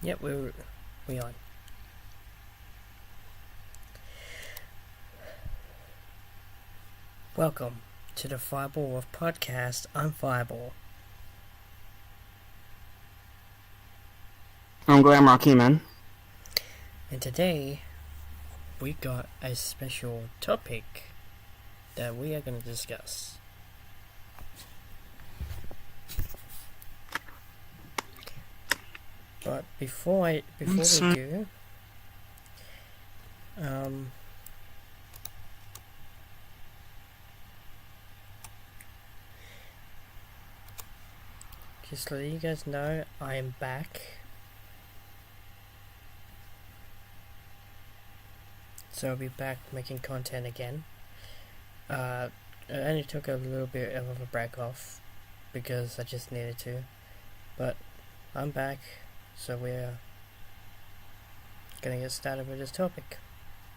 Yep, we on. Welcome to the Fireball Wolf podcast. I'm Fireball. I'm Glamrock, man. And today we got a special topic that we are going to discuss. But before we do, just to let you guys know, I am back. So I'll be back making content again. I only took a little bit of a break off because I just needed to. But I'm back, so we're gonna get started with this topic.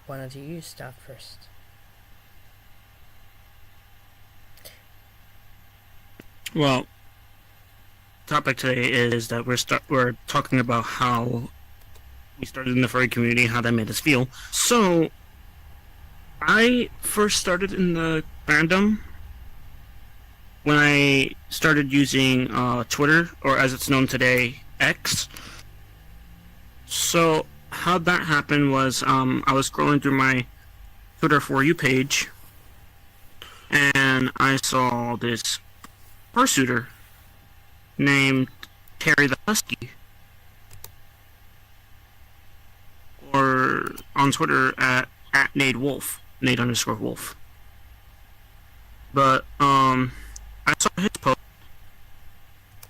Why don't you start first? Well, topic today is that we're talking about how we started in the furry community, how that made us feel. So, I first started in the fandom when I started using Twitter, or as it's known today, X. So, how that happened was I was scrolling through my Twitter For You page, and I saw this fursuiter named Terry the Husky, or on Twitter at Nate Wolf, Nate_Wolf. But I saw his post,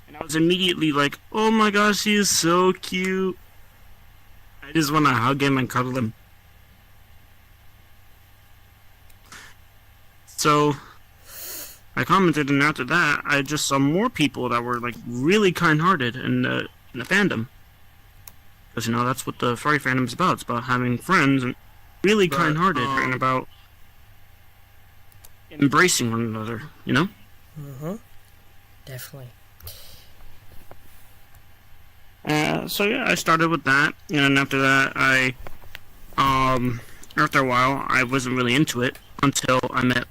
and I was immediately like, "Oh my gosh, he is so cute! I just want to hug him and cuddle him." So I commented, and after that, I just saw more people that were like really kind-hearted in the fandom. Because, that's what the furry fandom is about. It's about having friends and really kind-hearted and about embracing one another, Definitely. So yeah, I started with that, and after that, after a while, I wasn't really into it until I met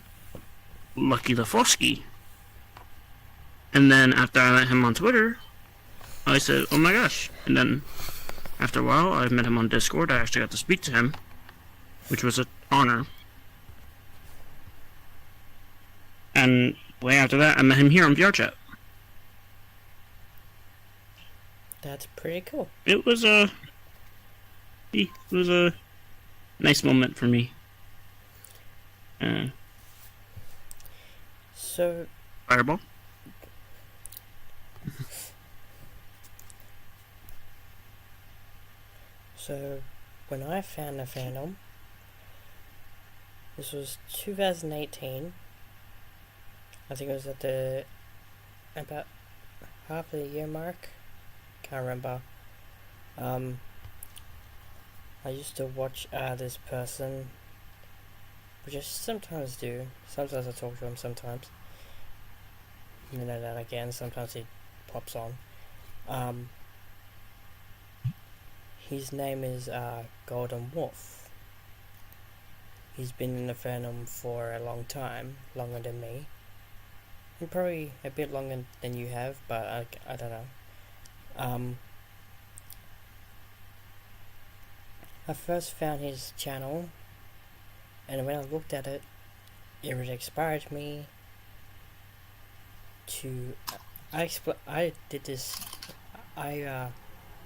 Lucky the Fosky. And then after I met him on Twitter, I said, "Oh my gosh!" And then after a while, I met him on Discord. I actually got to speak to him, which was an honor. And way after that, I met him here on VRChat. That's pretty cool. It was a nice moment for me. So, Fireball. So, when I found the fandom, this was 2018. I think it was at about half of the year mark. Can't remember. I used to watch this person, which I sometimes do. Sometimes I talk to him. Sometimes, that again. Sometimes he pops on. His name is Golden Wolf. He's been in the fandom for a long time, longer than me. And probably a bit longer than you have, but I don't know. I first found his channel, and when I looked at it, it really inspired me to... I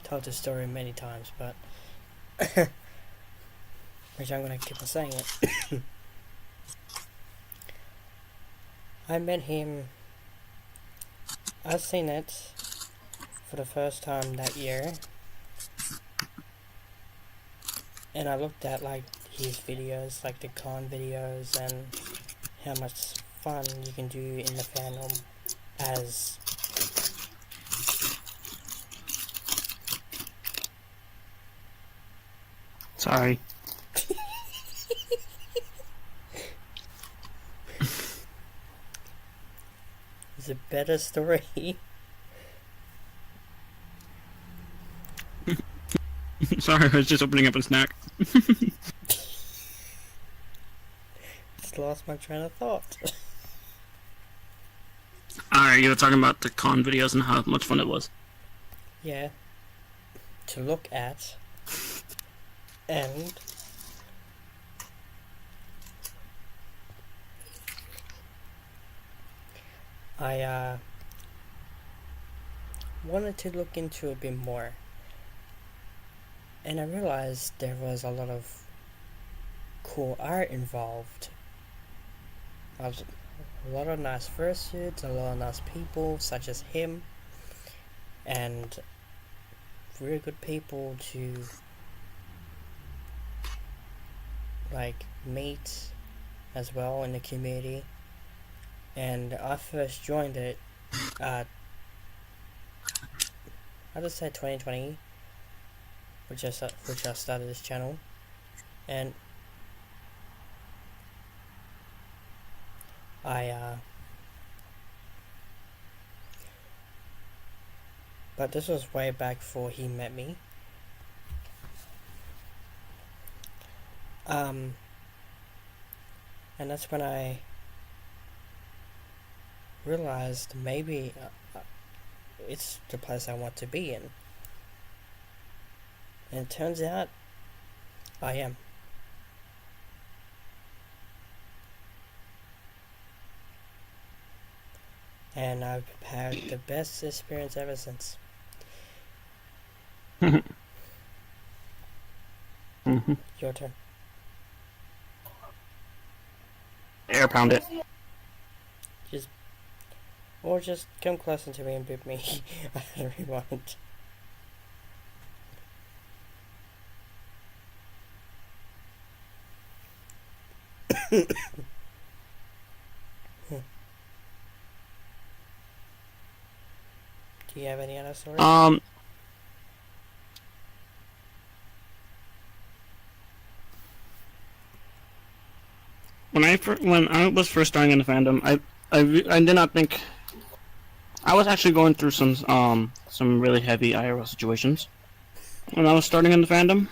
told this story many times, but which I'm gonna keep on saying it. I met him. I've seen it for the first time that year, and I looked at his videos, like the con videos, and how much fun you can do in the fandom as Sorry. It's a better story. Sorry, I was just opening up a snack. Just lost my train of thought. Alright, you were talking about the con videos and how much fun it was. Yeah. To look at. And I wanted to look into a bit more, and I realized there was a lot of cool art involved. A lot of nice fursuits, a lot of nice people such as him, and really good people to like meet as well in the community. And I first joined it I'll just say 2020, which I started this channel, and but this was way back before he met me. And that's when I realized maybe it's the place I want to be in. And it turns out I am. And I've had the best experience ever since. Your turn. Air pound it. Just come closer to me and boot me. I don't really want. Do you have any other stories? When I was first starting in the fandom, I did not think. I was actually going through some really heavy IRL situations when I was starting in the fandom,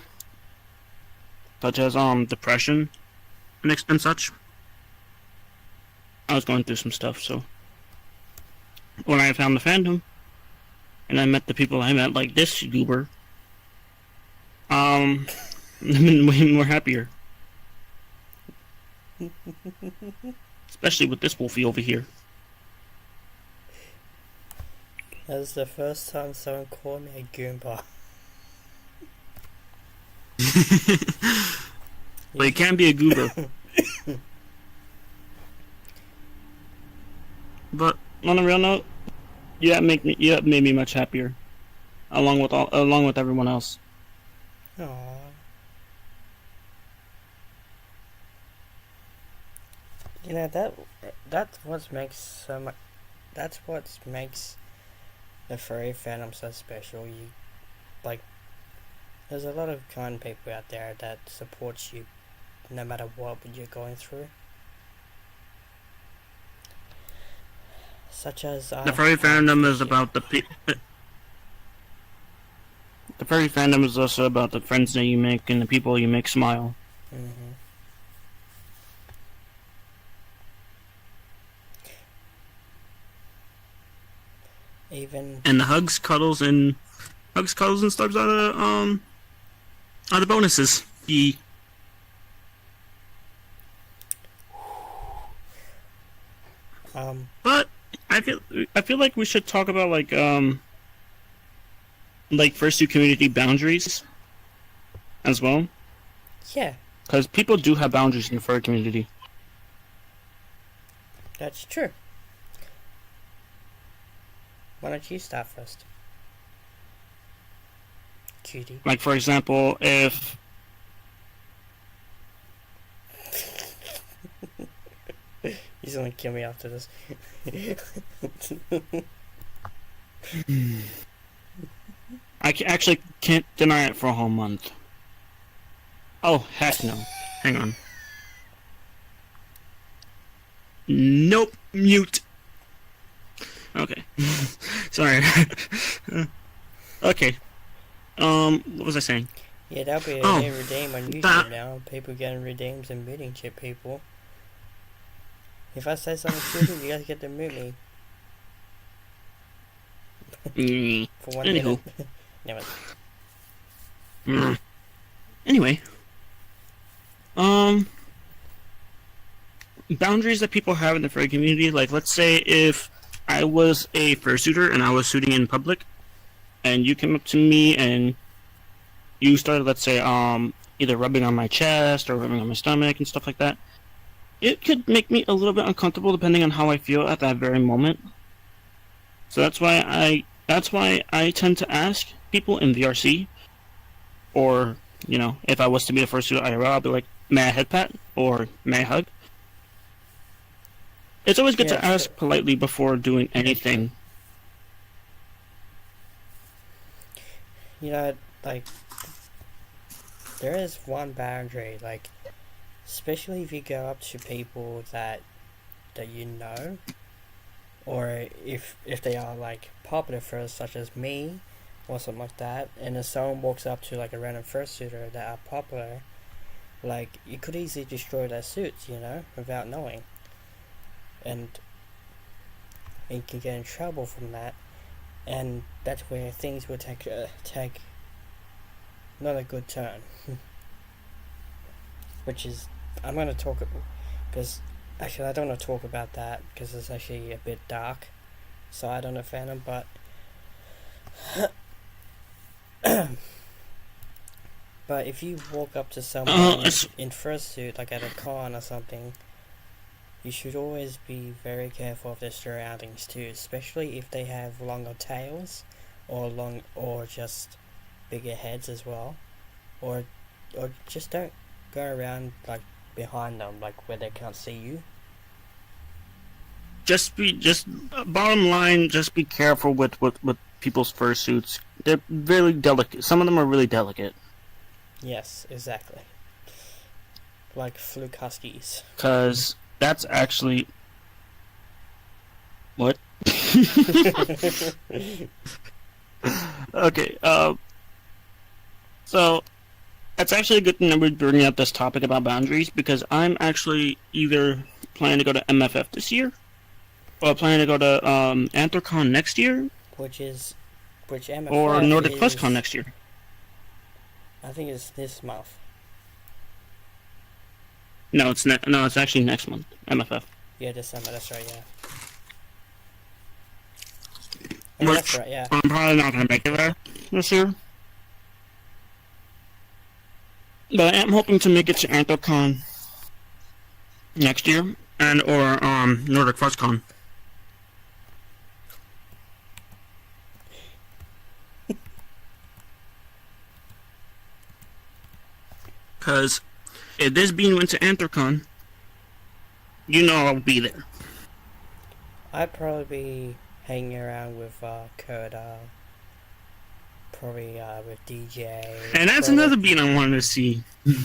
such as depression and such. I was going through some stuff, so when I found the fandom and I met the people I met, like this goober, I've been way more happier. Especially with this wolfie over here. That was the first time someone called me a Goomba. Well, you can be a goober. But on a real note, you have made me much happier, along with everyone else. Aww. You know, that's what makes the furry fandom so special. There's a lot of kind people out there that supports you no matter what you're going through. Such as the furry fandom is about the furry fandom is also about the friends that you make and the people you make smile. Mm-hmm. And the hugs, cuddles, and stuff are the bonuses. But I feel like we should talk about like fursuit community boundaries as well. Yeah. Because people do have boundaries in the furry community. That's true. Why don't you start first? Cutie. Like, for example, if... He's gonna kill me after this. I actually can't deny it for a whole month. Oh, heck no. Hang on. Nope. Mute. Okay. Sorry. Okay. What was I saying? Yeah, that'll be Oh, a redeem on YouTube that. now. People getting redeems and muting shit people. If I say something stupid, you guys get to mute me for 1 minute. Anywho. Never. Mm. Anyway. Um. Boundaries that people have in the furry community. Like, let's say if I was a fursuiter and I was shooting in public, and you came up to me and you started, let's say, either rubbing on my chest or rubbing on my stomach and stuff like that, it could make me a little bit uncomfortable depending on how I feel at that very moment. So that's why I tend to ask people in VRC, or if I was to be the first to IRL, I'll be like, may I head pat or may I hug? It's always good Yeah, to ask politely before doing anything. like, there is one boundary, like, especially if you go up to people that you know, or if they are, like, popular first, such as me, or something like that, and if someone walks up to, like, a random fursuiter that are popular, like, you could easily destroy their suits, without knowing. And you can get in trouble from that, and that's where things will take not a good turn. Which is, I'm going to talk, because actually I don't want to talk about that because it's actually a bit dark, so I don't offend them, but but if you walk up to someone in fursuit, like at a con or something, you should always be very careful of their surroundings too, especially if they have longer tails, or just bigger heads as well, or just don't go around like behind them, like where they can't see you. Bottom line, just be careful with people's fursuits. They're really delicate. Some of them are really delicate. Yes, exactly. Like fluke huskies. Cause that's actually what. Okay. So that's actually a good thing that we're bringing up this topic about boundaries, because I'm actually either planning to go to MFF this year, or planning to go to Anthrocon next year, Which MFF or Nordic is, PlusCon next year. I think it's this month. No, it's actually next month. MFF. Yeah, December. That's right. Yeah. That's right. Yeah. I'm probably not gonna make it there this year, but I am hoping to make it to Anthrocon next year, and or Nordic PlusCon. Because if this being went to Anthrocon, I'll be there. I'd probably be hanging around with Kurt, probably with DJ. And that's another beat I wanted to see.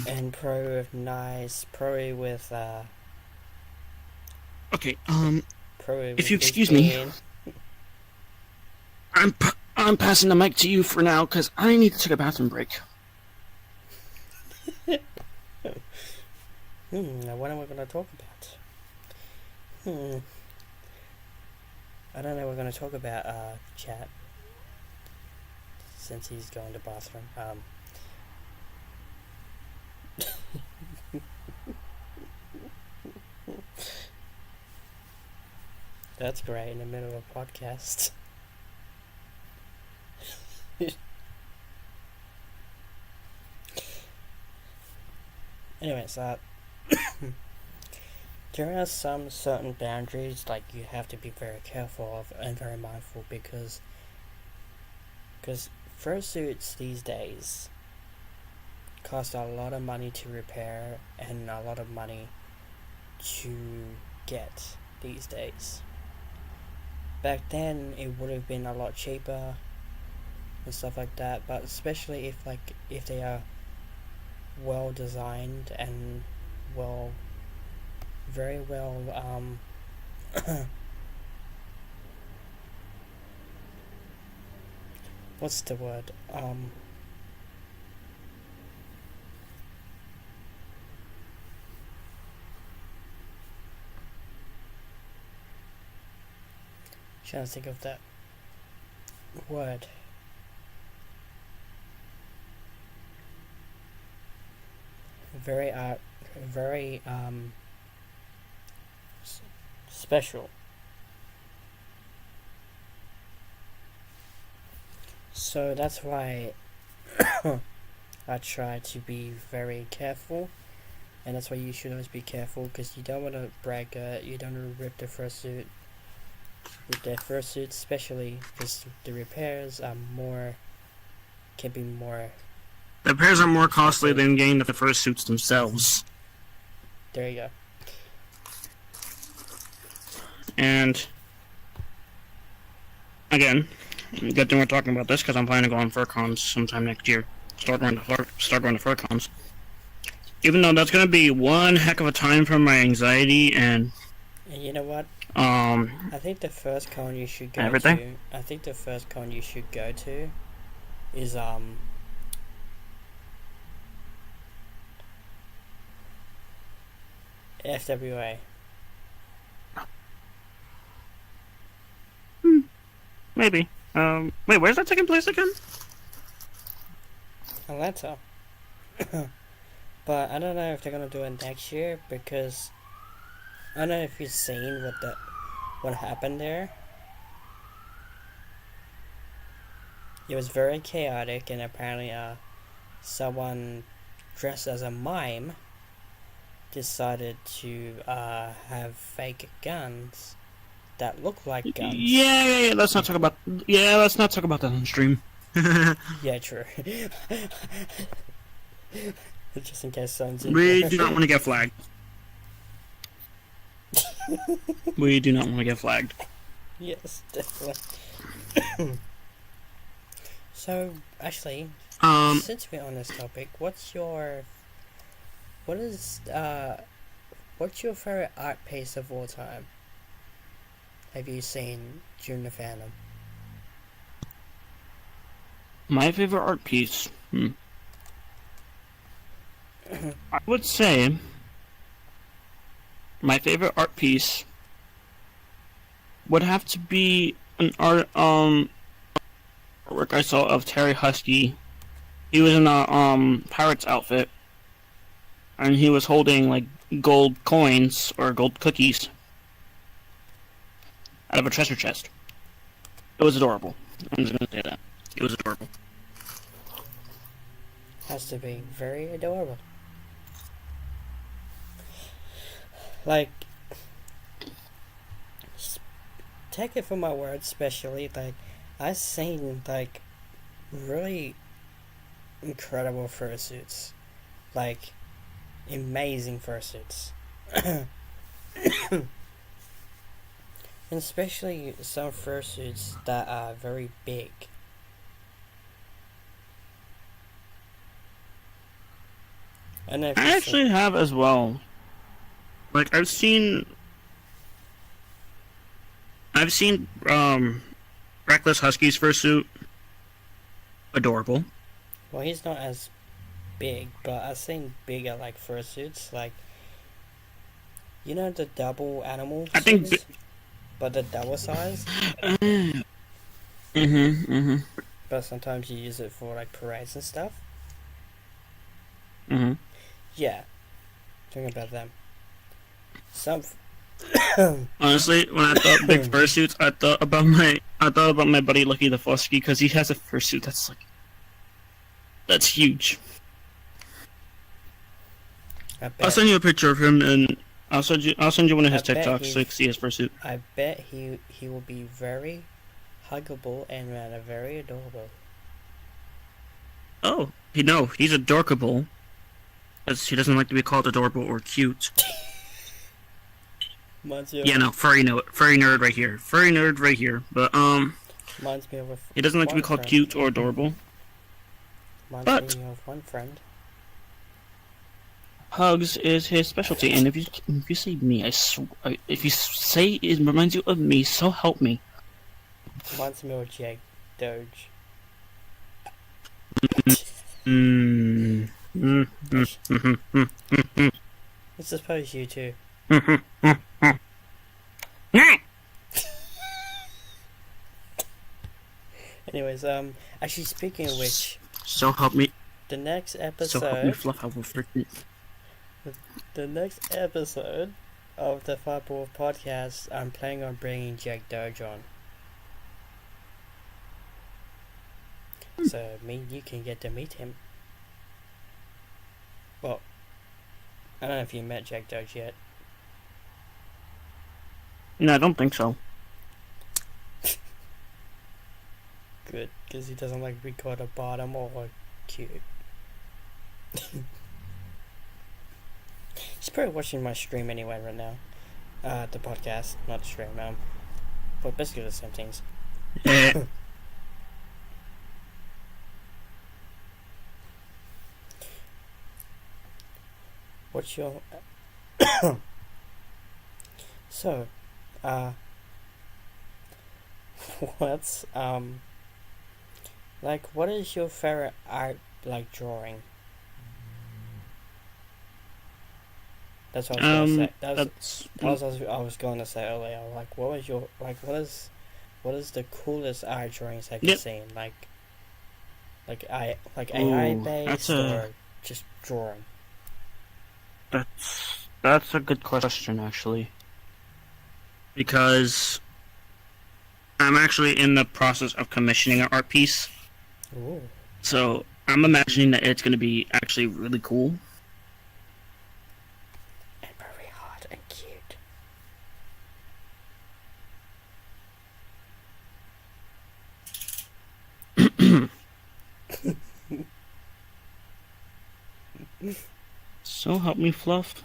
And probably with Nice, probably with Okay, probably if you excuse me, I'm passing the mic to you for now because I need to take a bathroom break. Now what am I going to talk about? I don't know what we're going to talk about, chat. Since he's going to the bathroom. That's great in the middle of a podcast. Anyways, there are some certain boundaries like you have to be very careful of and very mindful, because fursuits these days cost a lot of money to repair and a lot of money to get these days. Back then it would have been a lot cheaper and stuff like that, but especially if they are well designed and very well what's the word, trying to think of that word. Very special. So that's why I try to be very careful, and that's why you should always be careful, because you don't want to brag it, you don't want to rip the fursuit. With the fursuit especially, because the repairs are can be more. The repairs are more costly than getting the fursuits themselves. There you go. And again, good thing we're talking about this, because I'm planning to go on FurCons sometime next year. Start going to FurCons. Even though that's going to be one heck of a time for my anxiety and you know what? I think the first con you should go everything. to. I think the first con you should go to is FWA. Maybe. Wait, where's that taking place again? Atlanta. But I don't know if they're gonna do it next year, because I don't know if you've seen what happened there. It was very chaotic, and apparently someone dressed as a mime decided to have fake guns that look like guns. Yeah. Let's not talk about. Yeah, let's not talk about that on stream. Yeah, true. Just in case someone's in We there. do not want to get flagged. We do not want to get flagged. Yes, definitely. So, actually, since we're on this topic, what's your favorite art piece of all time? Have you seen during the fandom? My favorite art piece. I would say my favorite art piece would have to be an artwork I saw of Terry Husky. He was in a pirate's outfit, and he was holding like gold coins or gold cookies out of a treasure chest. It was adorable. I'm just gonna say that. It was adorable. Has to be very adorable. Like, take it from my word, especially, like, I've seen, like, really incredible fursuits. Like, amazing fursuits. And especially some fursuits that are very big. And I actually have as well. Like, I've seen Reckless Husky's fursuit. Adorable. Well, he's not as big, but I've seen bigger, like, fursuits, like, you know, the double animal I think suits, but the double size. But sometimes you use it for, like, parades and stuff. Yeah, talking about them. Some. Honestly, when I thought big fursuits, I thought about my buddy Lucky the Fusky, because he has a fursuit that's huge. I'll send you a picture of him, and I'll send you one of his TikToks so you can see his fursuit. I bet he will be very huggable and rather very adorable. Oh, he's adorkable. Because he doesn't like to be called adorable or cute. Yeah, no, furry nerd right here. Furry nerd right here. But, reminds me of he doesn't like to be called cute or adorable. Reminds me of one friend. Hugs is his specialty, and if you say me, if you say it reminds you of me, so help me. Reminds me of Jake Doge. I suppose you too. Anyways, actually speaking of which, So help me. the next So help me, episode, Fluff. I will freaking. the next episode of the Fireball podcast, I'm planning on bringing Jack Doge on. So you can get to meet him. Well, I don't know if you met Jack Doge yet. No, I don't think so. Good, because he doesn't like be called a bottom or cute. He's probably watching my stream anyway right now. The podcast, not the stream. But basically the same things. What's your so what's like what is your favorite art like drawing? That's what I was gonna say. That was I was going to say earlier. Like, what was your what is the coolest art drawings have you seen? Like AI based or just drawing? That's a good question, actually. Because I'm actually in the process of commissioning an art piece. Ooh. So I'm imagining that it's going to be actually really cool. And very hot and cute. So help me, Fluff.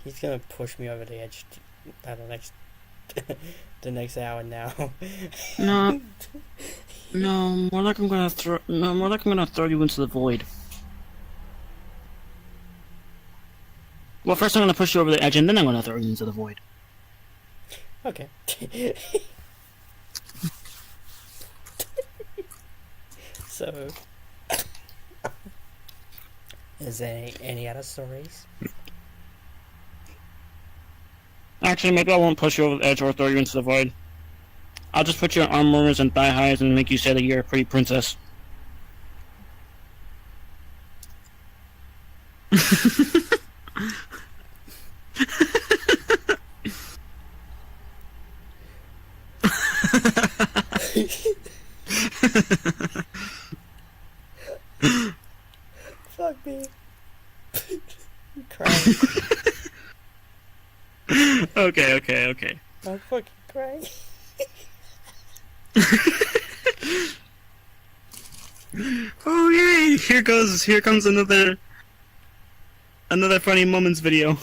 He's gonna push me over the edge the next hour now. No, more like I'm gonna throw you into the void. Well, first I'm gonna push you over the edge, and then I'm gonna throw you into the void. Okay. So, is there any other stories? Actually, maybe I won't push you over the edge or throw you into the void. I'll just put you in arm warmers and thigh highs and make you say that you're a pretty princess. Fuck me. I'm crying. Okay. I'm fucking crying. Oh yay! Here comes another funny moments video.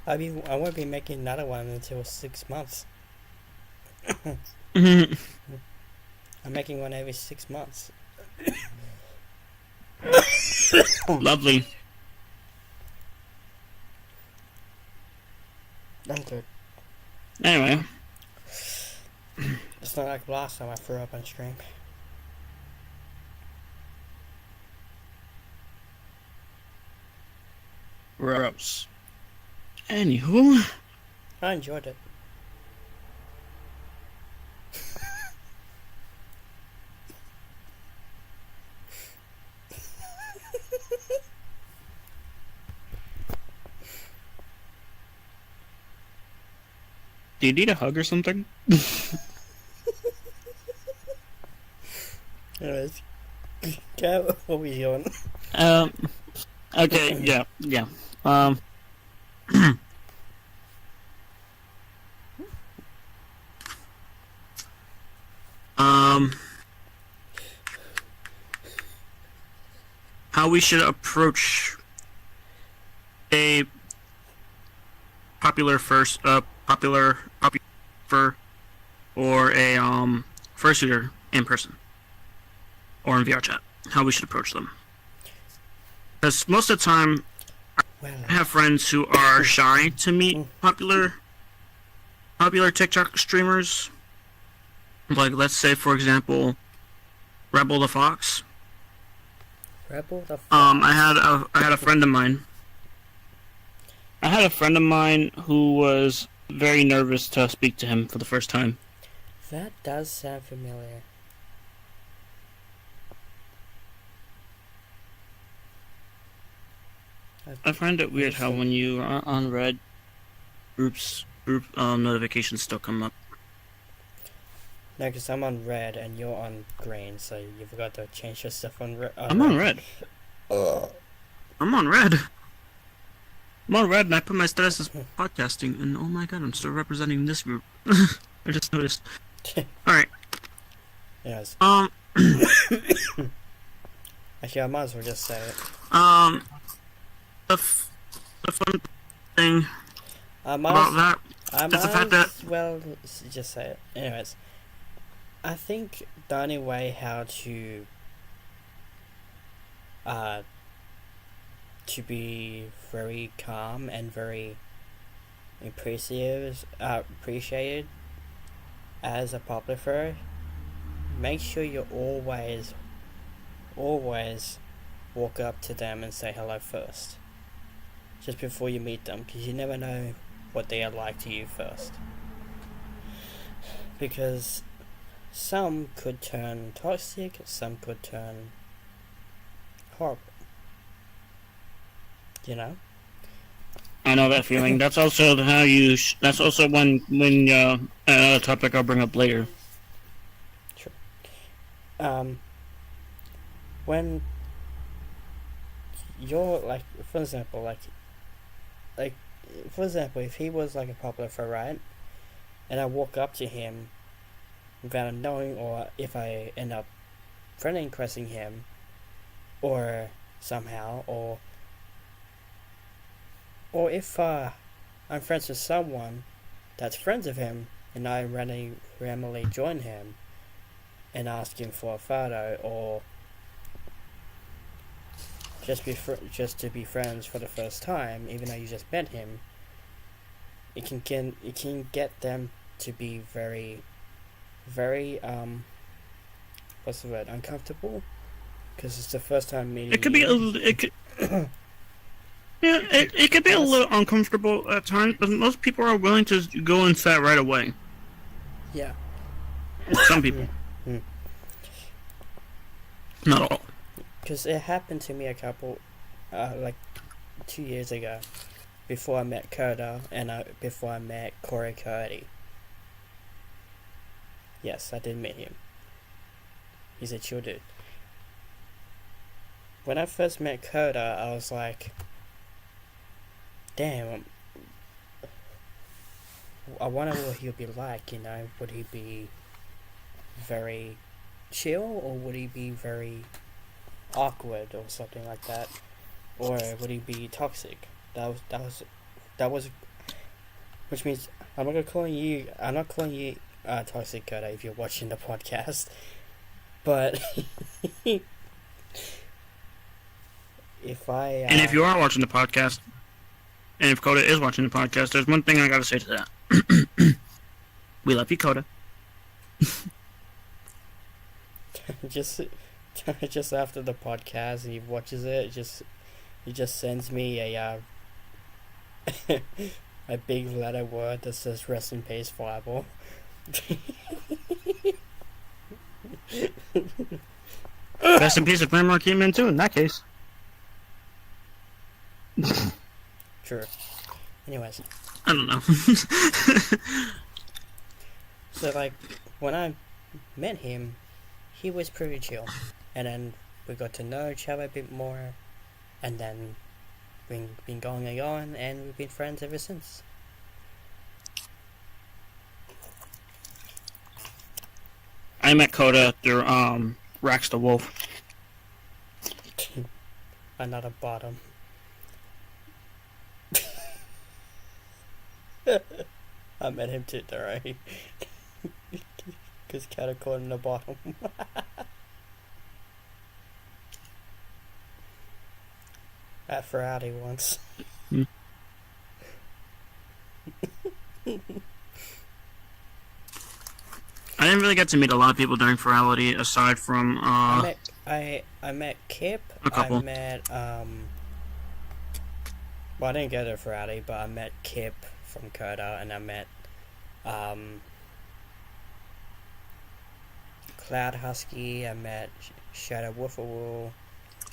I won't be making another one until 6 months. Mm-hmm. I'm making one every 6 months. Lovely. I'm good. Anyway. It's not like last time I threw up on stream. Gross. Anywho. I enjoyed it. Do you need a hug or something? Anyways, what were you on? Okay, yeah. How we should approach a popular or a fursuiter in person or in VR chat. How we should approach them. Because most of the time, I have friends who are shy to meet popular TikTok streamers. Like, let's say, for example, Rebel the Fox. Rebel the Fox? I had a friend of mine. who was very nervous to speak to him for the first time. That does sound familiar. I find it weird how when you are on red, group notifications still come up. No, because I'm on red and you're on green, so you forgot to change your stuff on red. I'm on red. I'm on red. I'm on red, and I put my status as podcasting, and oh my god, I'm still representing this group. I just noticed. Alright. Yes. Actually, I might as well just say it. The fun thing about that is the fact that... Well, just say it. Anyways, I think the only way how to be very calm and very appreciated as a publisher, make sure you always walk up to them and say hello first, just before you meet them, because you never know what they are like to you first, because some could turn toxic, some could turn horrible, you know? I know that feeling. That's also how you. That's also when another topic I'll bring up later. Sure. When you're like, for example, if he was like a popular for right, and I walk up to him without knowing, or if I end up friendly requesting him, or somehow, or if I'm friends with someone that's friends of him, and I randomly join him and ask him for a photo, or just to be friends for the first time, even though you just met him, it can get them to be very, very what's the word, uncomfortable, because it's the first time meeting. It could be it could be a little uncomfortable at times, but most people are willing to go into that right away. Yeah. Some people. Not all. Because it happened to me a couple, like 2 years ago, before I met Coda and before I met Corey Coyote. Yes, I did meet him. He's a chill dude. When I first met Coda, I was like, damn, I wonder what he'll be like, you know? Would he be very chill, or would he be very awkward or something like that, or would he be toxic? That was which means I'm not calling you toxic, Coda, if you're watching the podcast, but if you are watching the podcast, and if Coda is watching the podcast, there's one thing I gotta say to that. We love you, Coda. just after the podcast and he watches it, he just sends me a a big letter word that says "Rest in peace, Fireball." Rest in peace if Glamrock came in too, in that case. True. Anyways. I don't know. So, like, when I met him, he was pretty chill. And then we got to know each other a bit more. And then we've been going on, and we've been friends ever since. I met Coda through Rax the Wolf. Another bottom. I met him too, right? Because Cat called him the bottom. At Ferrari once. I didn't really get to meet a lot of people during Ferality aside from I met Kip. A couple. I met well, I didn't go to Ferrari, but I met Kip from Coda, and I met Cloud Husky, I met Shadow Wolfawall,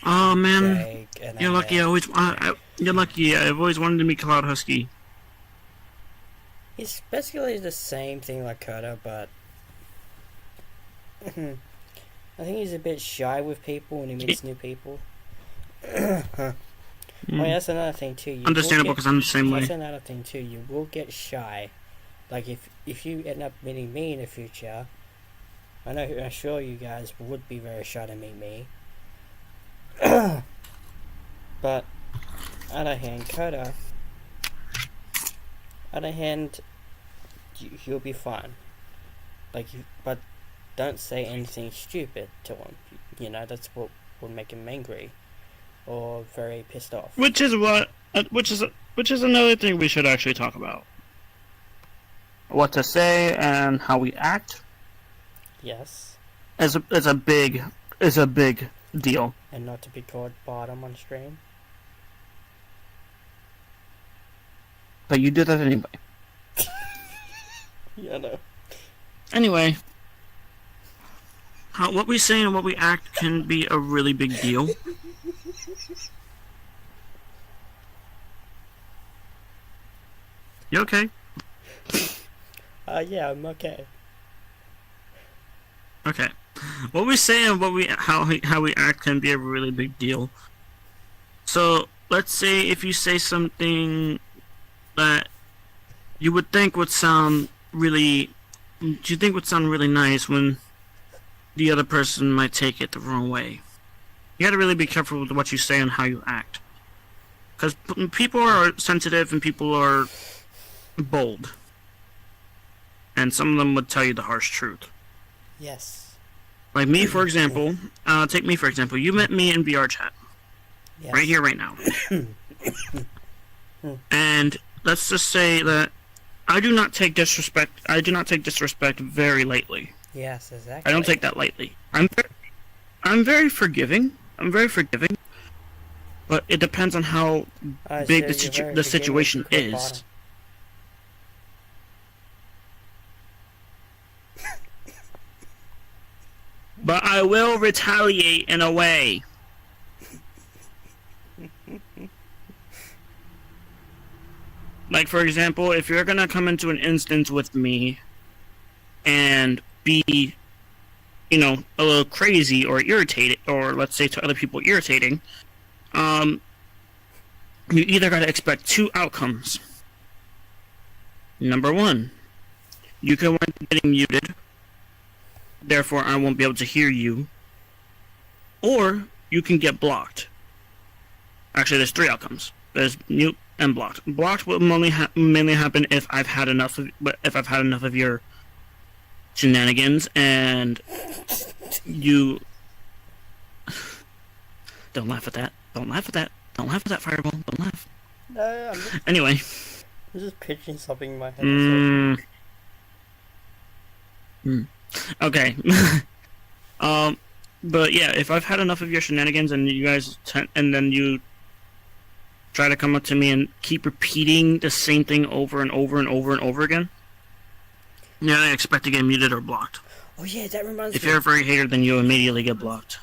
Oh man, Jake, and you're lucky. You're lucky. I've always wanted to meet Cloud Husky. he's basically the same thing like Koda, but I think he's a bit shy with people when he meets new people. Oh, yeah, that's another thing too. Understandable, because I'm the same way. That's another thing too. You will get shy. Like if you end up meeting me in the future, I'm sure you guys would be very shy to meet me. But other hand, Koda. Other hand, you'll be fine. But don't say anything stupid to him. You know, that's what would make him angry or very pissed off. Which is another thing we should actually talk about. What to say and how we act. Yes. Is a big deal. And not to be called bottom on stream. But you do that anyway. Yeah, I know. Anyway, what we say and what we act can be a really big deal. You okay? Yeah, I'm okay. Okay. What we say and how we act can be a really big deal. So let's say if you say something that you would think would sound really nice, when the other person might take it the wrong way. You gotta really be careful with what you say and how you act. Because people are sensitive and people are bold. And some of them would tell you the harsh truth. Yes. Like me, for example. Take me, for example. You met me in VR chat. Yes. Right here, right now. And let's just say that I do not take disrespect very lightly. Yes, exactly. I don't take that lightly. I'm very forgiving. But it depends on how big the situation is. But I will retaliate in a way. Like, for example, if you're gonna come into an instance with me and be, you know, a little crazy or irritated, or let's say to other people irritating, you either gotta expect two outcomes. Number one, you can wind up getting muted, therefore I won't be able to hear you, or you can get blocked. Actually, there's three outcomes. There's mute and blocked. Blocked will mainly happen if I've had enough of your shenanigans, and you don't laugh at that. Don't laugh at that. Don't laugh at that, Fireball. Don't laugh. No, Anyway. I'm just pitching something in my head. Okay. But yeah, if I've had enough of your shenanigans and you guys and then you try to come up to me and keep repeating the same thing over and over and over and over again, yeah, I expect to get muted or blocked. Oh yeah, that reminds me. If you're a very hater, then you immediately get blocked.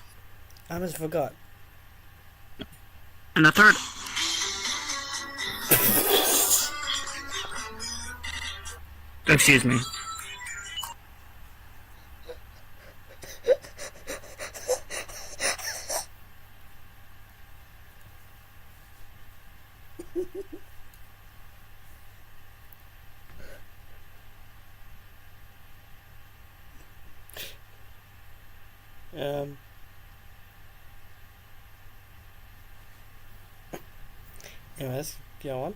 I almost forgot. And the third. Excuse me. Anyways, go on.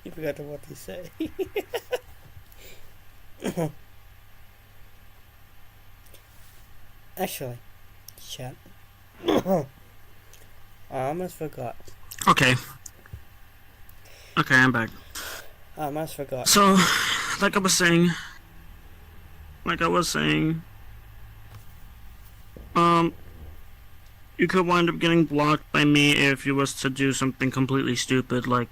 You forgot what to say. Actually, chat. I almost forgot. Okay. Okay, I'm back. I almost forgot. So, like I was saying, you could wind up getting blocked by me if you was to do something completely stupid, like,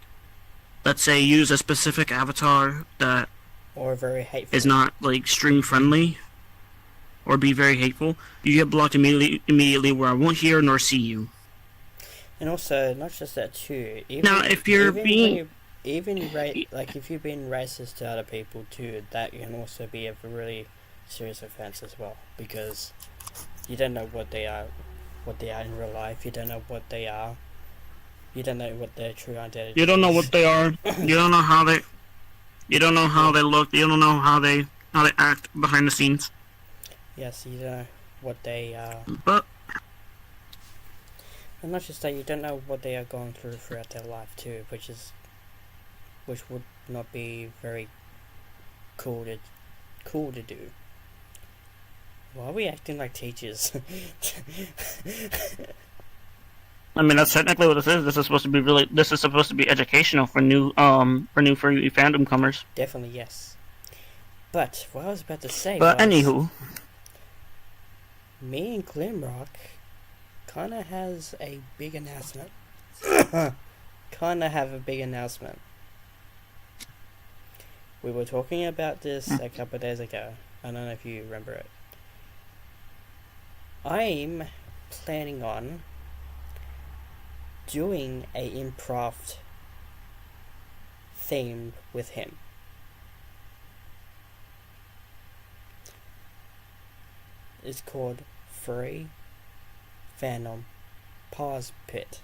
let's say, use a specific avatar that Or very hateful. is not, like, stream friendly, or be very hateful. You get blocked immediately where I won't hear nor see you. And also, not just that too. Now, if you're being... like if you're being racist to other people too, that can also be a really serious offense as well, because you don't know what they are in real life. You don't know what they are. You don't know what their true identity. You don't know what they are. You don't know how they. You don't know how they look. You don't know how they act behind the scenes. Yes, you don't know what they are. But. And not just that, you don't know what they are going through throughout their life too, which would not be very cool to do. Why are we acting like teachers? I mean, that's technically what this is. This is supposed to be educational for new furry fandom comers. Definitely, yes. But what I was about to say But was, anywho, me and Glamrock kinda has a big announcement. Kinda have a big announcement. We were talking about this a couple of days ago. I don't know if you remember it. I'm planning on doing a improv theme with him. It's called Free Fandom Pause Pit.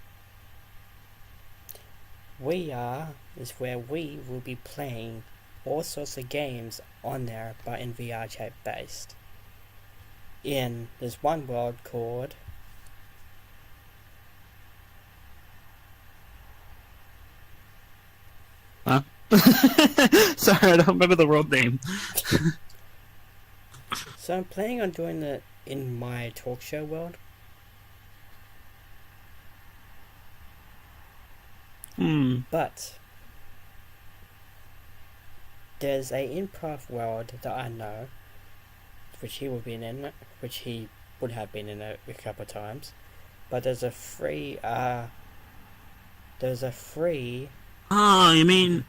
Is where we will be playing all sorts of games on there, but in VR chat based. In this one world called huh? Sorry, I don't remember the world name. So I'm planning on doing it in my talk show world. But there's a improv world that I know, which he will be in, which he would have been in a couple of times. But there's a free. Oh, you mean?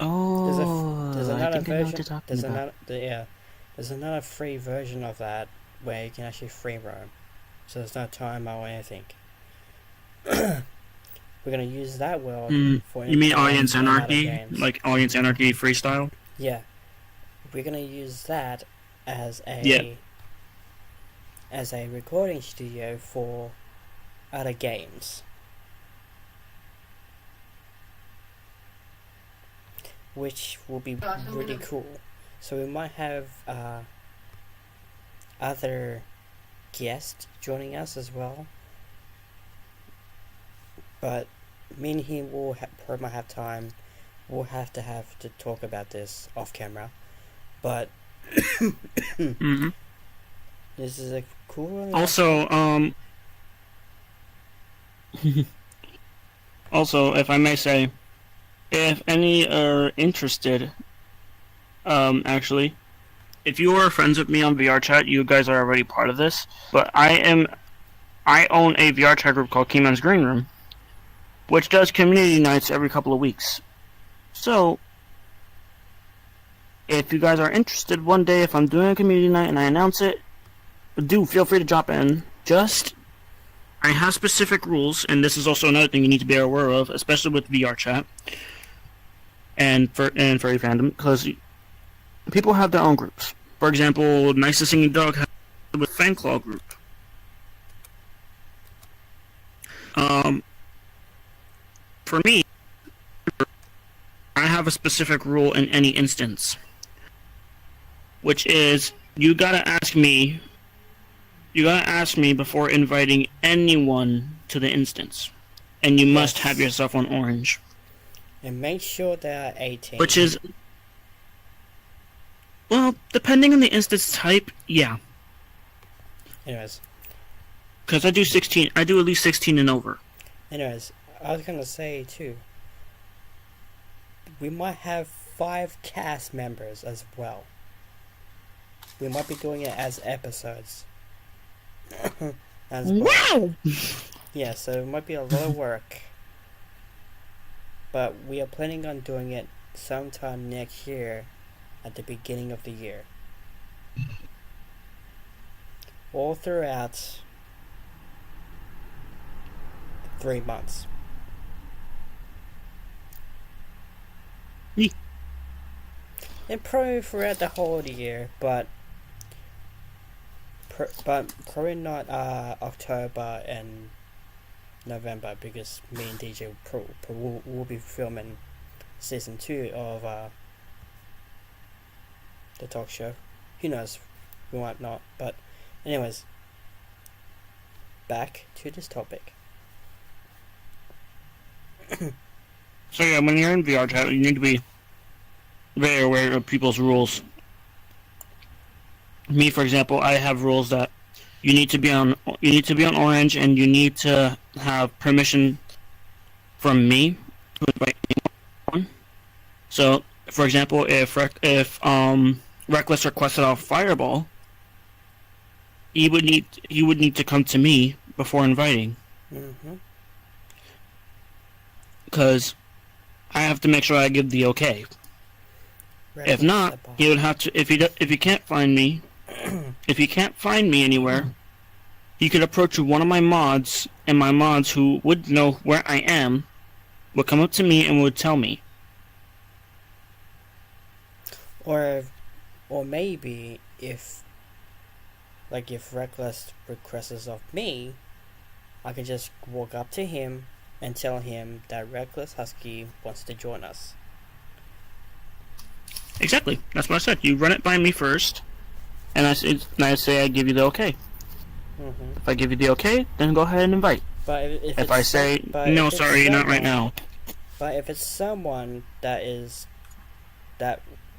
Oh, there's another I think I know what version. you're talking about. There's another free version of that where you can actually free roam, so there's no timer or anything. We're gonna use that world for. You mean Audience Anarchy? Like Audience Anarchy freestyle? Yeah, we're gonna use that as a recording studio for other games, which will be really cool. So we might have other guests joining us as well, but me and him will probably have time. We'll have to talk about this off camera, but this is a cool. Also, also, if I may say, if any are interested, actually, if you are friends with me on VR chat, you guys are already part of this. But I own a VR chat group called Keyman's Green Room, which does community nights every couple of weeks. So, if you guys are interested, one day if I'm doing a community night and I announce it, do feel free to drop in. I have specific rules, and this is also another thing you need to be aware of, especially with VR chat and furry fandom, because people have their own groups. For example, Nicest Singing Dog has a fan claw group. For me, I have a specific rule in any instance, which is you gotta ask me before inviting anyone to the instance, and you must have yourself on orange. And make sure they are 18. Which is, well, depending on the instance type, yeah. Anyways. Because I do at least 16 and over. Anyways, I was gonna say too, we might have 5 cast members as well. We might be doing it as episodes. as well. Wow! Yeah, so it might be a lot of work. But we are planning on doing it sometime next year, at the beginning of the year. All throughout 3 months. Yeah. And probably throughout the whole year, but probably not October and November, because me and DJ will be filming season 2 of the talk show. Who knows? We might not. But anyways, back to this topic. So yeah, when you're in VR chat, you need to be very aware of people's rules. Me, for example, I have rules that you need to be on orange, and you need to have permission from me to invite anyone. So, for example, if Reckless requested a fireball, he would need to come to me before inviting, because I have to make sure I give the okay. If not, he would have to. If he can't find me, if he can't find me anywhere, he could approach one of my mods, and my mods who would know where I am would come up to me and would tell me. Or maybe if Reckless requests of me, I can just walk up to him and tell him that Reckless Husky wants to join us. Exactly. That's what I said. You run it by me first, and I say I give you the okay. If I give you the okay, then go ahead and invite. But if I say no, sorry, not right now. But if it's someone that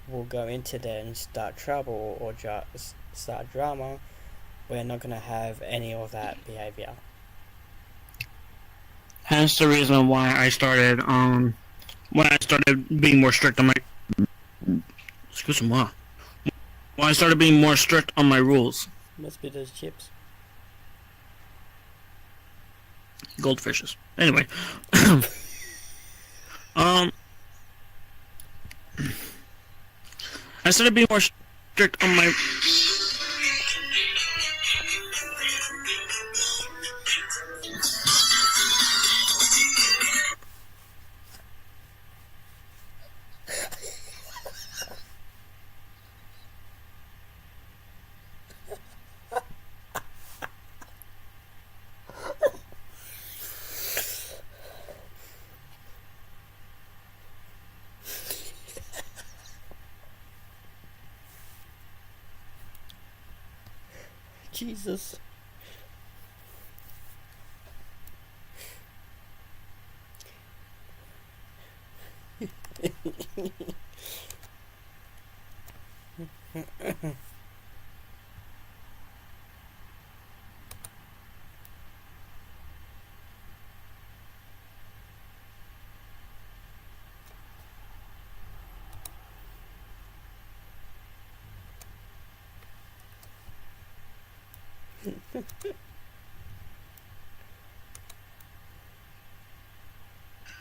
will go into there and start trouble or just start drama, we're not gonna have any of that behavior. Hence the reason why I started being more strict on my Why I started being more strict on my rules. Must be those chips. Goldfishes. Anyway. I started being more strict on my... Jesus.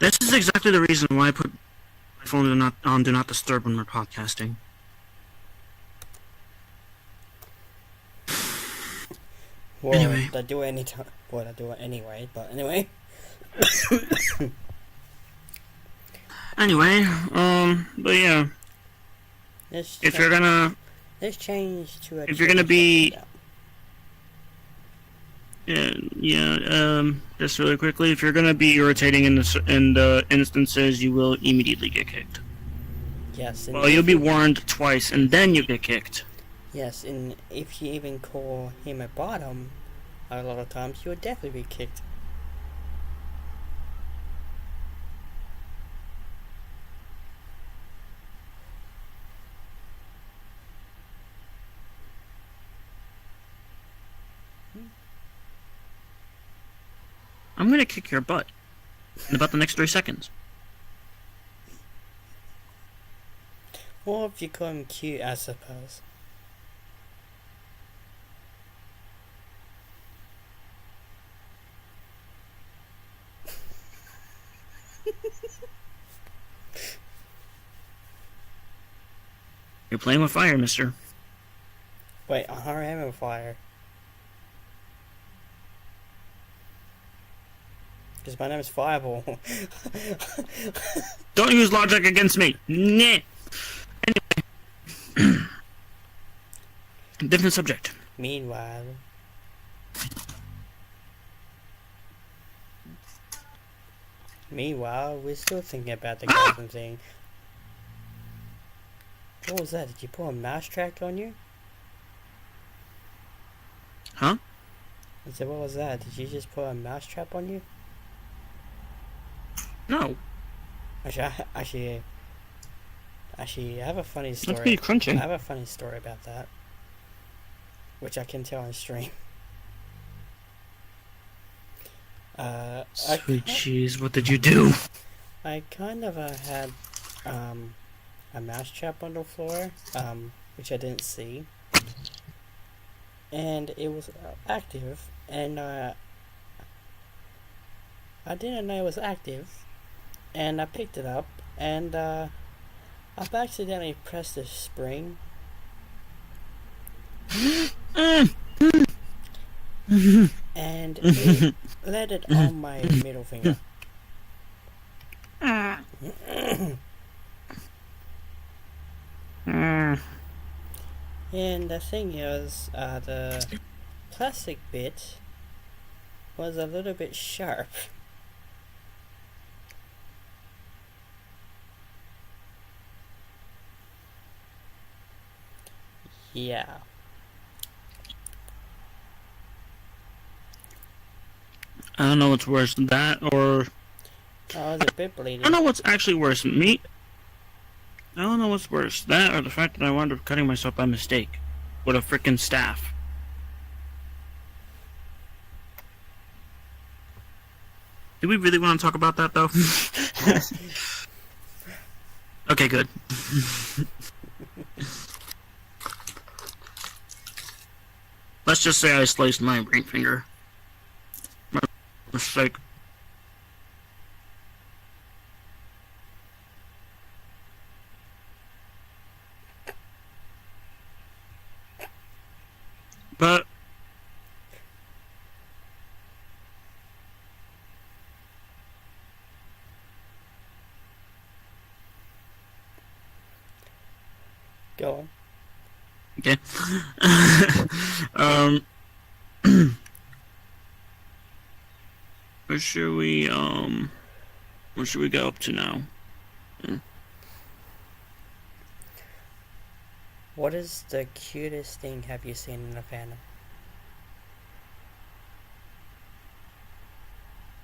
This is exactly the reason why I put my phone on do not disturb when we're podcasting. Well, anyway. I do it anytime. Well, I do it anyway, but anyway. Anyway, but yeah. If you're gonna... Let's change to a... If you're gonna be... just really quickly, if you're gonna be irritating in the instances, you will immediately get kicked. Yes. Well, you'll be warned twice, and then you get kicked. Yes, and if you even call him a bottom, a lot of times you'll definitely be kicked. I'm gonna kick your butt in about the next 3 seconds. Or if you call him cute, I suppose. You're playing with fire, mister. Wait, I am on fire. Because my name is Fireball. Don't use logic against me. Nah. Anyway. Different subject. Meanwhile, we're still thinking about the Gotham thing. What was that? Did you put a mousetrap on you? Huh? I said, what was that? Did you just put a mousetrap on you? No. Actually, I have a funny story. That's me crunching. I have a funny story about that, which I can tell on stream. Sweet cheese, what did you do? I kind of had a mousetrap on the floor, which I didn't see, and it was active, and I didn't know it was active, and I picked it up, and I've accidentally pressed the spring. And it landed on my middle finger. And the thing is, the plastic bit was a little bit sharp. Yeah. I don't know what's worse, that or... I was a bit bleeding. I don't know what's actually worse, me... I don't know what's worse, that or the fact that I wound up cutting myself by mistake with a frickin' staff. Do we really want to talk about that, though? Okay, good. Let's just say I sliced my ring finger. My mistake. But Go on. okay. What should we go up to now? What is the cutest thing have you seen in the fandom?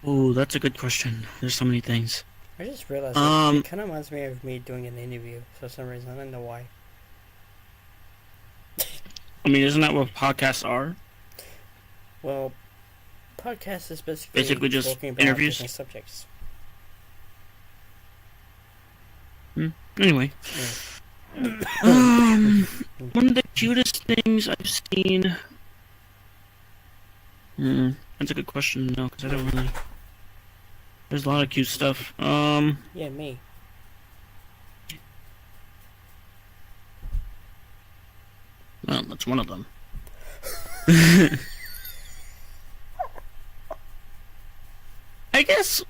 Ooh, that's a good question. There's so many things. I just realized it kind of reminds me of me doing an interview for some reason. I don't know why. I mean, isn't that what podcasts are? Well, podcast is basically just talking about interviews? different subjects. Anyway. Yeah. One of the cutest things I've seen... that's a good question, though, because I don't really... There's a lot of cute stuff. Yeah, me. Well, that's one of them. I guess...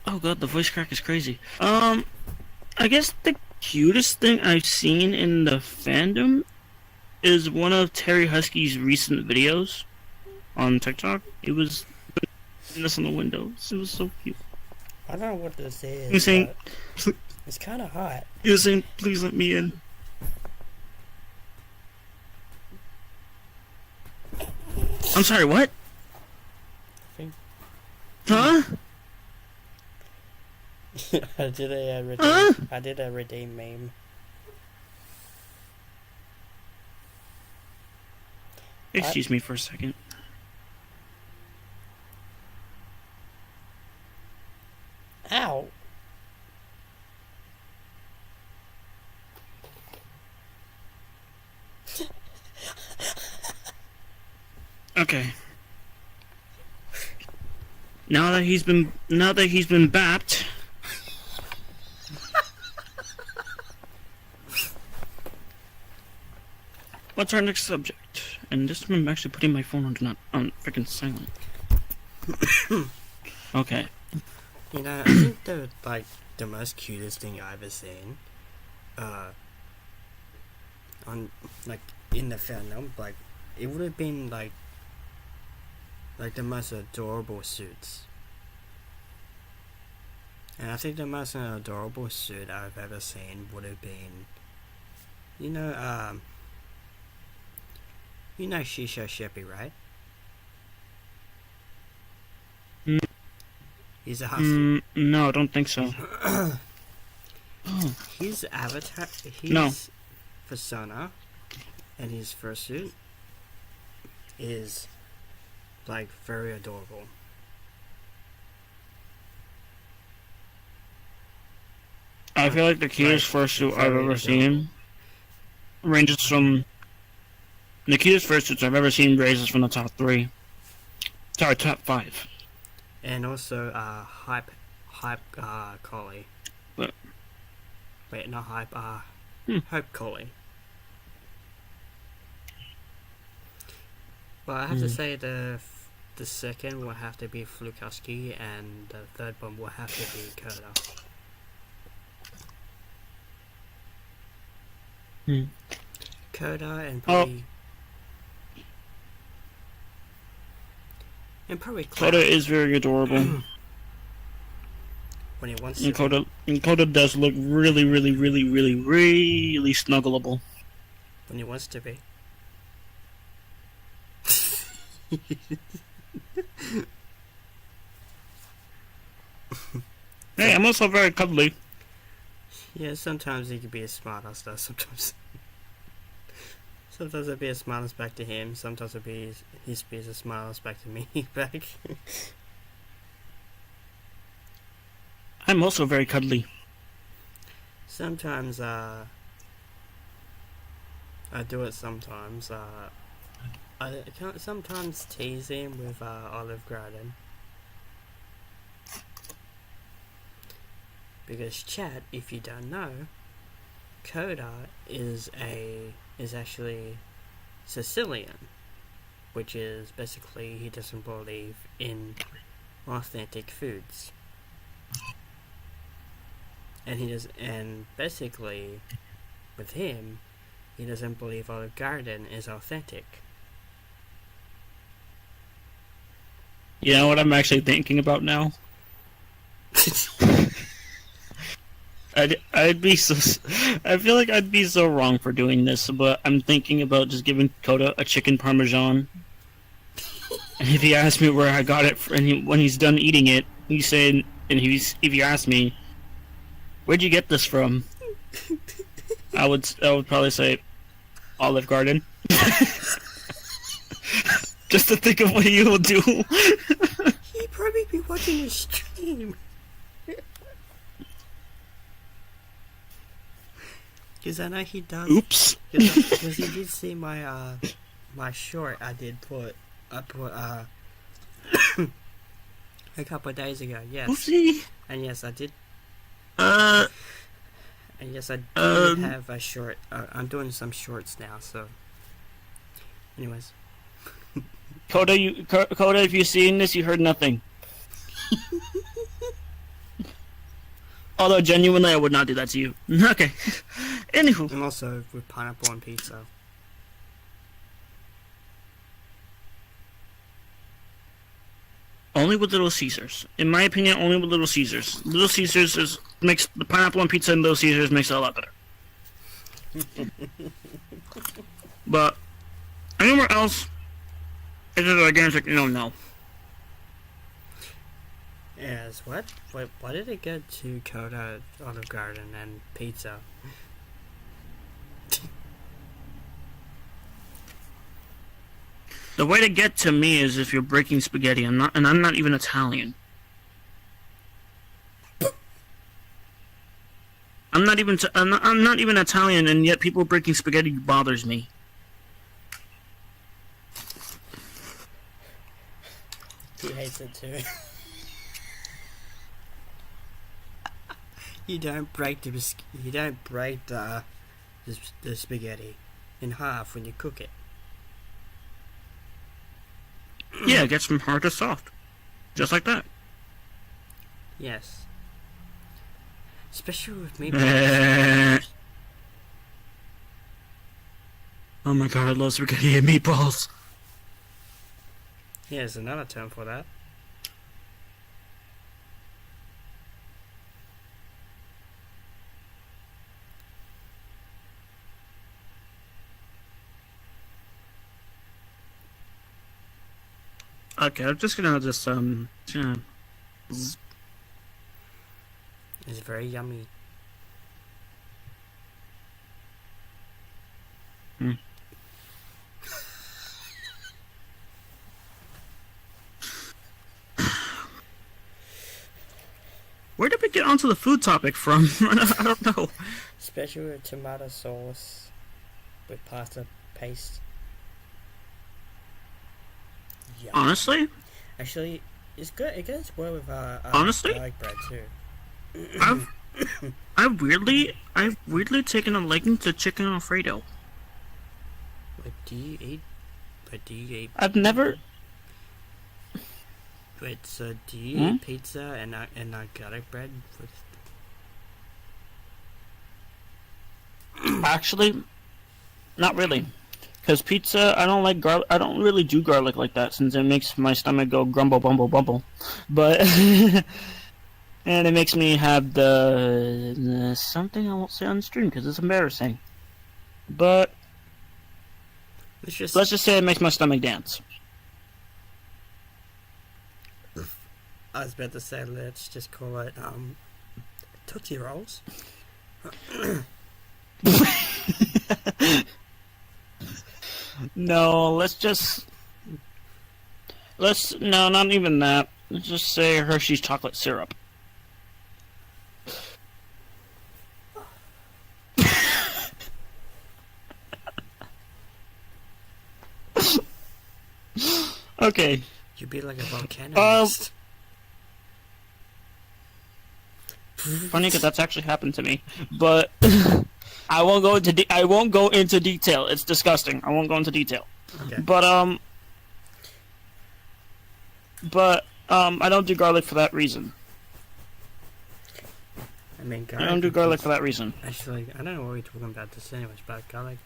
Oh god, the voice crack is crazy. I guess the cutest thing I've seen in the fandom is one of Terry Husky's recent videos on TikTok. It was this on the windows. It was so cute. I don't know what this is. He was saying, it's kind of hot. he was saying, please let me in. I'm sorry, what? Huh? I did a redeem meme. Excuse me for a second. Ow! Okay. Now that he's been bapped. what's our next subject? And this time I'm actually putting my phone on freaking silent. Okay. You know, I think the most cutest thing I've ever seen, on in the film, it would have been like the most adorable suits. And I think the most adorable suit I've ever seen would have been, you know Shisha Sheppy, right? He's a husky. No, I don't think so. His avatar, No. persona, and his fursuit is very adorable. I feel like the cutest fursuit I've ever seen ranges from... The cutest fursuits I've ever seen ranges from the top 3. Sorry, top 5. And also, hype, collie. What? Wait, not hype, Hope collie. Well, I have to say the second will have to be Fluke Husky, and the third one will have to be Coda. Coda and probably... And probably Cloud. Coda is very adorable. When he wants to. And Coda does look really, really, really, really, really snuggleable. When he wants to be. Hey, I'm also very cuddly. Yeah, sometimes he can be a smartass though, sometimes. Sometimes it'll be a smartass back to him, sometimes it'll be his piece of smartass back to me back. I'm also very cuddly. Sometimes, I do it sometimes, I can't sometimes tease him with, Olive Garden. Because chat, if you don't know, Coda is actually Sicilian, which is basically he doesn't believe in authentic foods, and basically with him, he doesn't believe Olive Garden is authentic. You know what I'm actually thinking about now? I'd be so... I feel like I'd be so wrong for doing this, but I'm thinking about just giving Coda a chicken parmesan. And if he asks me where I got it, when he's done eating it, if you ask me, where'd you get this from? I would probably say, Olive Garden. Just to think of what you will do. He'd probably be watching a stream. Because I know he does. Oops. Because he did see my my short. I put a couple of days ago. Yes. Oopsie. And yes, I did. And yes, I did have a short. I'm doing some shorts now. So, anyways. Coda, if you're seeing this, you heard nothing. Although, genuinely, I would not do that to you. Okay. Anywho. And also with pineapple on pizza. Only with Little Caesars. In my opinion, only with Little Caesars. Little Caesars makes the pineapple on pizza and Little Caesars makes it a lot better. But anywhere else, it's a gigantic no. Yes, what? Wait, why did it get to Coda, Olive Garden, and pizza? The way to get to me is if you're breaking spaghetti. I'm not even Italian. I'm not even Italian, and yet people breaking spaghetti bothers me. He hates it too. You don't break the spaghetti. in half when you cook it. Yeah, it gets from hard to soft. Just like that. Yes. Especially with meatballs. Oh my god, I love spaghetti and meatballs. Yeah, there's another term for that. Okay, I'm just gonna It's very yummy. Where did we get onto the food topic from? I don't know. Especially with tomato sauce with pasta paste. Yum. Honestly? Actually, it's good. It goes well with Honestly? garlic bread too. I've weirdly taken a liking to chicken Alfredo. What do you eat? I've never. Wait, so do you eat pizza and garlic bread with? Actually, not really. Because pizza, I don't like garlic. I don't really do garlic like that since it makes my stomach go grumble, bumble, bumble. But and it makes me have the something I won't say on stream because it's embarrassing. But let's just say it makes my stomach dance. I was about to say, let's just call it Tootsie Rolls. No, no, not even that. Let's just say Hershey's chocolate syrup. Okay. You'd be like a volcano. Funny because that's actually happened to me, but I won't go into detail. It's disgusting. I won't go into detail. Okay. But I don't do garlic for that reason. I mean, I don't do garlic for that reason. Actually, I don't know what we're talking about this anyways, but garlic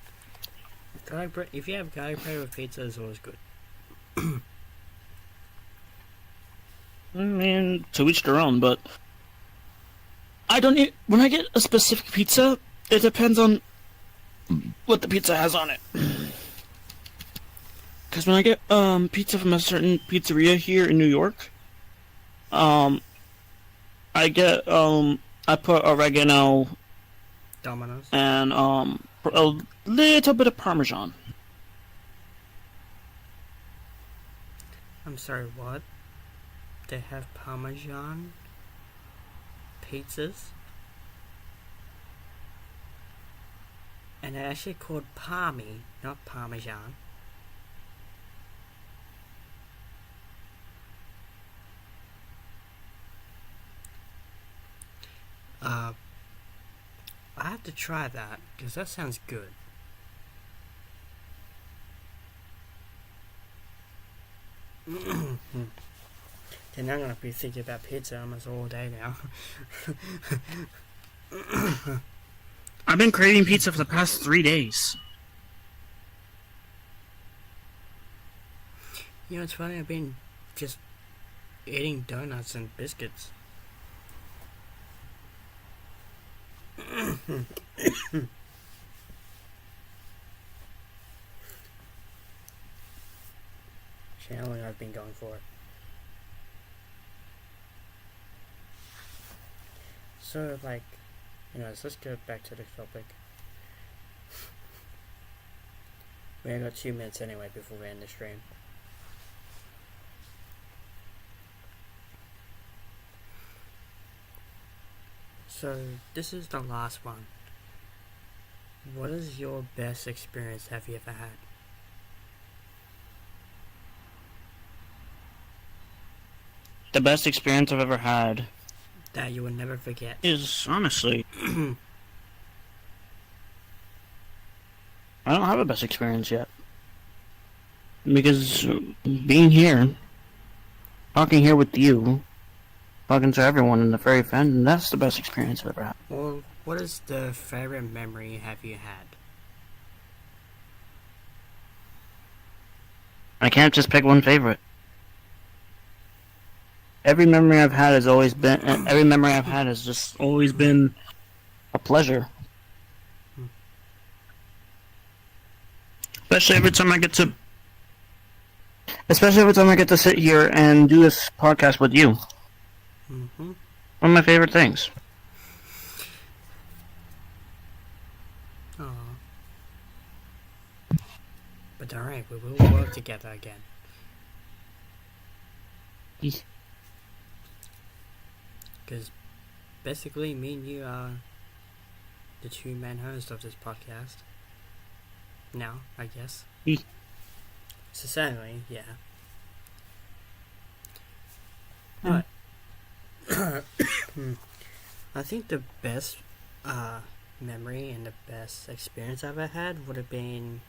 bread. If you have garlic bread with pizza, it's always good. I mean, to each their own, but I don't eat. When I get a specific pizza, it depends on what the pizza has on it. Because when I get pizza from a certain pizzeria here in New York, I get I put oregano, Domino's, and a little bit of Parmesan. I'm sorry, what? They have Parmesan pizzas? And they're actually called Parmy, not Parmesan. I have to try that, because that sounds good. Then I'm gonna be thinking about pizza almost all day now. I've been craving pizza for the past 3 days. You know, it's funny, I've been just eating donuts and biscuits. How long I've been going for it. So, like, let's go back to the topic. We only got 2 minutes anyway before we end the stream. So, this is the last one. What is your best experience have you ever had? The best experience I've ever had That you will never forget. is honestly I don't have a best experience yet. Because being here, talking here with you, talking to everyone in the furry fandom, that's the best experience I've ever had. Well, what is the favorite memory have you had? I can't just pick one favorite. Every memory I've had has just always been a pleasure. Especially every time I get to sit here and do this podcast with you. Mm-hmm. One of my favorite things. Aww. But alright, we will work together again. Because basically, me and you are the two main hosts of this podcast. Now, I guess. So sadly, yeah. But I think the best memory and the best experience I've ever had would have been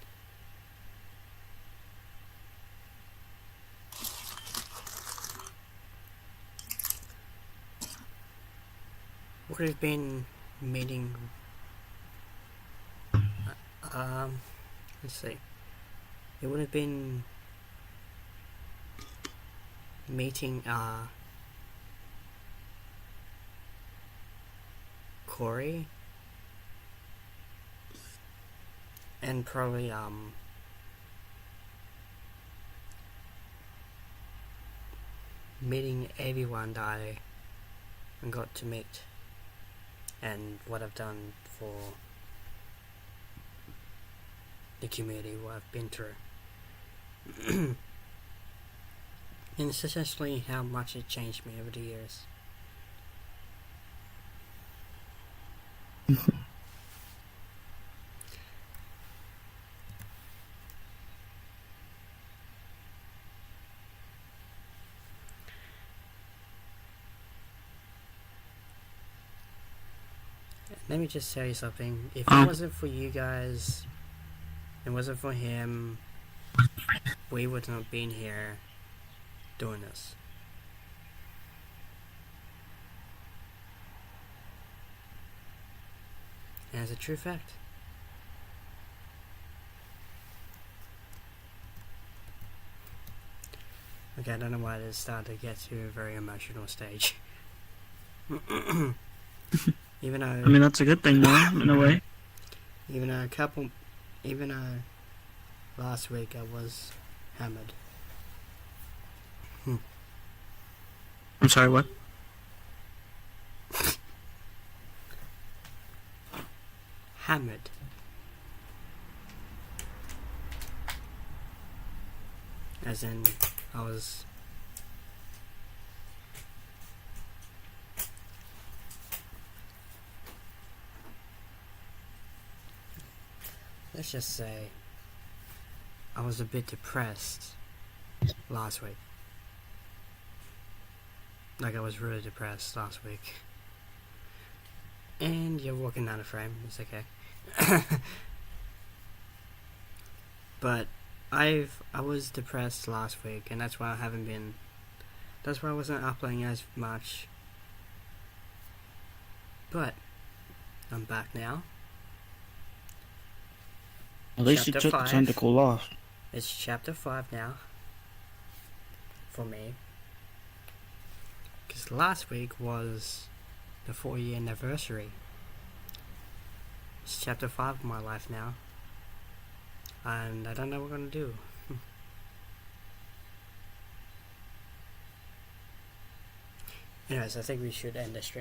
meeting let's see. It would have been meeting Corey and probably meeting everyone that I got to meet and what I've done for the community, what I've been through. And it's essentially how much it changed me over the years. Let me just tell you something. If it wasn't for you guys, it wasn't for him, we would not been here doing this. And it's a true fact. Okay, I don't know why this started to get to a very emotional stage. Even though, I mean, that's a good thing, though, in a way. Even though last week I was hammered. I'm sorry, what? Hammered. As in, I was... Let's just say I was a bit depressed last week. Like, I was really depressed last week. And you're walking down the frame, it's okay. But I was depressed last week, and that's why I wasn't uploading as much. But I'm back now. At least you took the time to cool off. It's chapter 5 now. For me. Because last week was the 4-year anniversary. It's chapter 5 of my life now. And I don't know what I'm going to do. Anyways, I think we should end this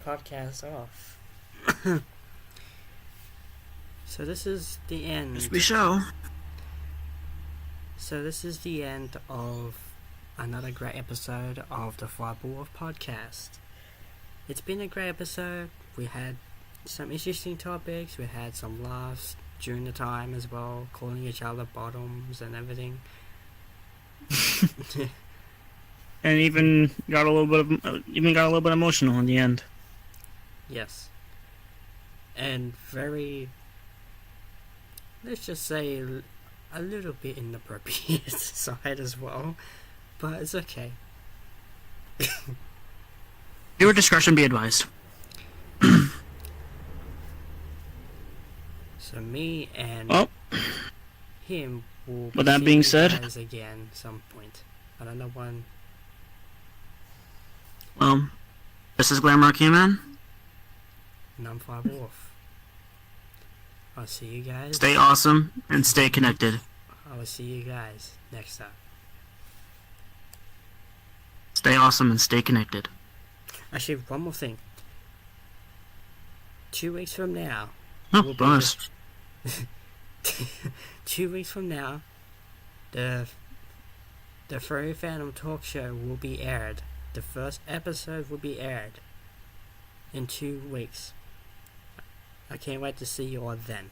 podcast off. So this is the end. Yes, we shall. So this is the end of another great episode of the Fireball Wolf podcast. It's been a great episode. We had some interesting topics. We had some laughs during the time as well, calling each other bottoms and everything. And even got a little bit emotional in the end. Yes. And very let's just say, a little bit inappropriate side as well. But it's okay. Your discretion be advised. So me and him will with that being said, guys again some point. I don't know when. Well, this is Glamrock man. And I'm 5 off. I'll see you guys. Stay awesome and stay connected. I will see you guys next time. Stay awesome and stay connected. Actually, one more thing. 2 weeks from now. Oh, bonus. 2 weeks from now, the Furry Phantom Talk Show will be aired. The first episode will be aired in 2 weeks. I can't wait to see you all then.